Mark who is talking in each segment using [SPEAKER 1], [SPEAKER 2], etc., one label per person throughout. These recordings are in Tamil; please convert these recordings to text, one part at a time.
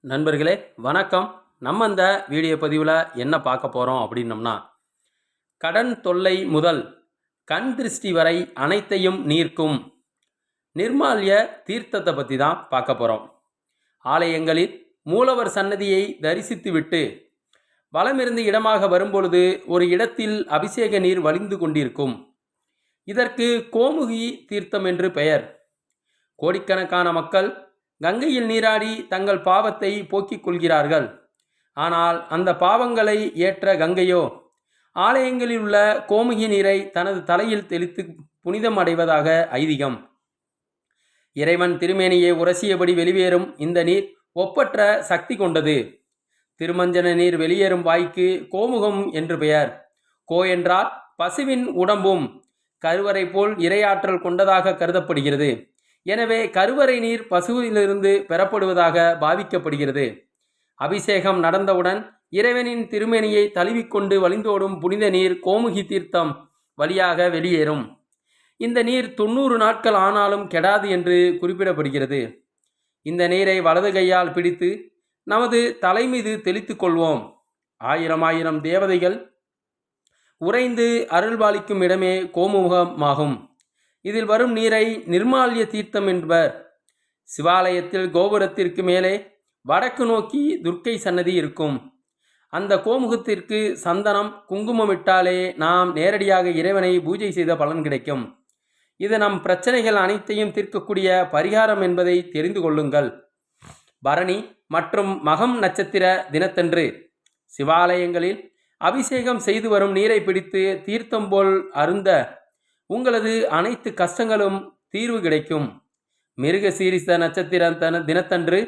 [SPEAKER 1] நண்பர்களே வணக்கம். நம்ம இந்த வீடியோ பதிவில் என்ன பார்க்க போகிறோம் அப்படின்னம்னா, கடன் தொல்லை முதல் கண் திருஷ்டி வரை அனைத்தையும் நீர்க்கும் நிர்மால்ய தீர்த்தத்தை பற்றி தான் பார்க்க போகிறோம். ஆலயங்களில் மூலவர் சன்னதியை தரிசித்துவிட்டு வலமிருந்து இடமாக வரும்பொழுது ஒரு இடத்தில் அபிஷேக நீர் வழிந்து கொண்டிருக்கும். இதற்கு கோமுகி தீர்த்தம் என்று பெயர். கோடிக்கணக்கான மக்கள் கங்கையில் நீராடி தங்கள் பாவத்தை போக்கிக் கொள்கிறார்கள். ஆனால் அந்த பாவங்களை ஏற்ற கங்கையோ ஆலயங்களில் உள்ள கோமுகி நீரை தனது தலையில் தெளித்து புனிதம் அடைவதாக ஐதீகம். இறைவன் திருமேனியை உரசியபடி வெளியேறும் இந்த நீர் ஒப்பற்ற சக்தி கொண்டது. திருமஞ்சன நீர் வெளியேறும் வாய்க்கு கோமுகம் என்று பெயர். கோ என்றால் பசுவின் உடம்பும் கருவறை போல் இறையாற்றல் கொண்டதாக கருதப்படுகிறது. எனவே கருவறை நீர் பசுவிலிருந்து பெறப்படுவதாக பாவிக்கப்படுகிறது. அபிஷேகம் நடந்தவுடன் இறைவனின் திருமேனியை தழுவிக்கொண்டு வழிந்தோடும் புனித நீர் கோமுகி தீர்த்தம் வழியாக வெளியேறும். இந்த நீர் 90 நாட்கள் ஆனாலும் கெடாது என்று குறிப்பிடப்படுகிறது. இந்த நீரை வலது கையால் பிடித்து நமது தலை மீது தெளித்து கொள்வோம். ஆயிரம் தேவதைகள் உறைந்து அருள்பாலிக்கும் இடமே கோமுகமாகும். இதில் வரும் நீரை நிர்மால்ய தீர்த்தம் என்பர். சிவாலயத்தில் கோபுரத்திற்கு மேலே வடக்கு நோக்கி துர்க்கை சன்னதி இருக்கும். அந்த கோமுகத்திற்கு சந்தனம் குங்குமம் இட்டாலே நாம் நேரடியாக இறைவனை பூஜை செய்த பலன் கிடைக்கும். இது நம் பிரச்சனைகள் அனைத்தையும் தீர்க்கக்கூடிய பரிகாரம் என்பதை தெரிந்து கொள்ளுங்கள். பரணி மற்றும் மகம் நட்சத்திர தினத்தன்று சிவாலயங்களில் அபிஷேகம் செய்து வரும் நீரை பிடித்து தீர்த்தம் போல் அருந்த உங்களது அனைத்து கஷ்டங்களும் தீர்வு கிடைக்கும். மிருகசீரிஷ நட்சத்திர தினத்தன்று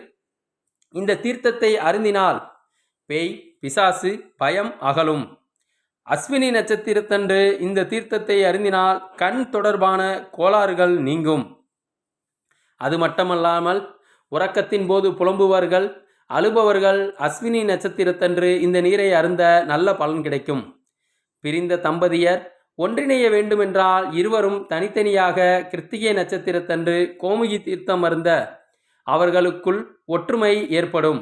[SPEAKER 1] இந்த தீர்த்தத்தை அருந்தினால் பேய் பிசாசு பயம் அகலும். அஸ்வினி நட்சத்திரத்தன்று இந்த தீர்த்தத்தை அருந்தினால் கண் தொடர்பான கோளாறுகள் நீங்கும். அது மட்டுமல்லாமல் உறக்கத்தின் போது புலம்புவர்கள் அழுபவர்கள் அஸ்வினி நட்சத்திரத்தன்று இந்த நீரை அருந்த நல்ல பலன் கிடைக்கும். பிரிந்த தம்பதியர் ஒன்றிணைய வேண்டுமென்றால் இருவரும் தனித்தனியாக கிருத்திகை நட்சத்திரத்தன்று கோமுகி தீர்த்தம் அருந்த அவர்களுக்குள் ஒற்றுமை ஏற்படும்.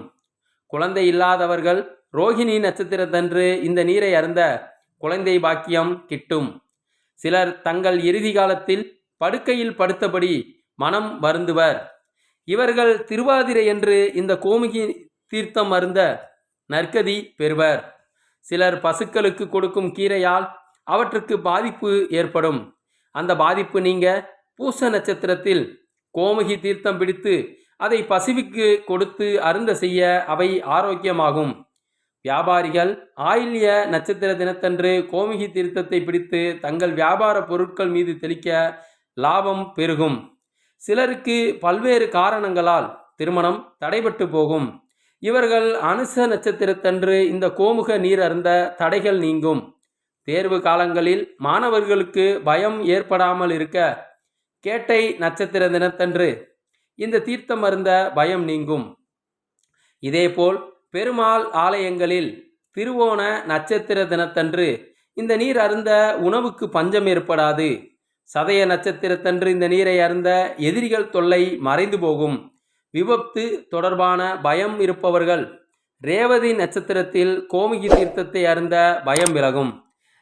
[SPEAKER 1] குழந்தை இல்லாதவர்கள் ரோஹிணி நட்சத்திரத்தன்று இந்த நீரை அருந்த குழந்தை பாக்கியம் கிட்டும். சிலர் தங்கள் இறுதி காலத்தில் படுக்கையில் படுத்தபடி மனம் வருந்துவர். இவர்கள் திருவாதிரை என்று இந்த கோமுகி தீர்த்தம் அருந்த நற்கதி பெறுவர். சிலர் பசுக்களுக்கு கொடுக்கும் கீரையால் அவற்றுக்கு பாதிப்பு ஏற்படும். அந்த பாதிப்பு நீங்க பூச நட்சத்திரத்தில் கோமுகி தீர்த்தம் பிடித்து அதை பசுவுக்கு கொடுத்து அருந்த செய்ய அவை ஆரோக்கியமாகும். வியாபாரிகள் ஆயில்ய நட்சத்திர தினத்தன்று கோமுகி தீர்த்தத்தை பிடித்து தங்கள் வியாபார பொருட்கள் மீது தெளிக்க லாபம் பெருகும். சிலருக்கு பல்வேறு காரணங்களால் திருமணம் தடைபட்டு போகும். இவர்கள் அனுச நட்சத்திரத்தன்று இந்த கோமுக நீர் அருந்த தடைகள் நீங்கும். தேர்வு காலங்களில் மாணவர்களுக்கு பயம் ஏற்படாமல் இருக்க கேட்டை நட்சத்திர தினத்தன்று இந்த தீர்த்தம் அருந்த பயம் நீங்கும். இதேபோல் பெருமாள் ஆலயங்களில் திருவோண நட்சத்திர தினத்தன்று இந்த நீர் அருந்த உணவுக்கு பஞ்சம் ஏற்படாது. சதய நட்சத்திரத்தன்று இந்த நீரை அருந்த எதிரிகள் தொல்லை மறைந்து போகும். விபத்து தொடர்பான பயம் இருப்பவர்கள் ரேவதி நட்சத்திரத்தில் கோமுகி தீர்த்தத்தை அருந்த பயம் விலகும்.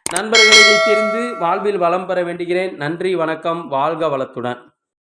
[SPEAKER 1] நண்பர்களை தெரிந்து வாழ்வில் வளம் பெற வேண்டுகிறேன். நன்றி, வணக்கம், வாழ்க வளத்துடன்.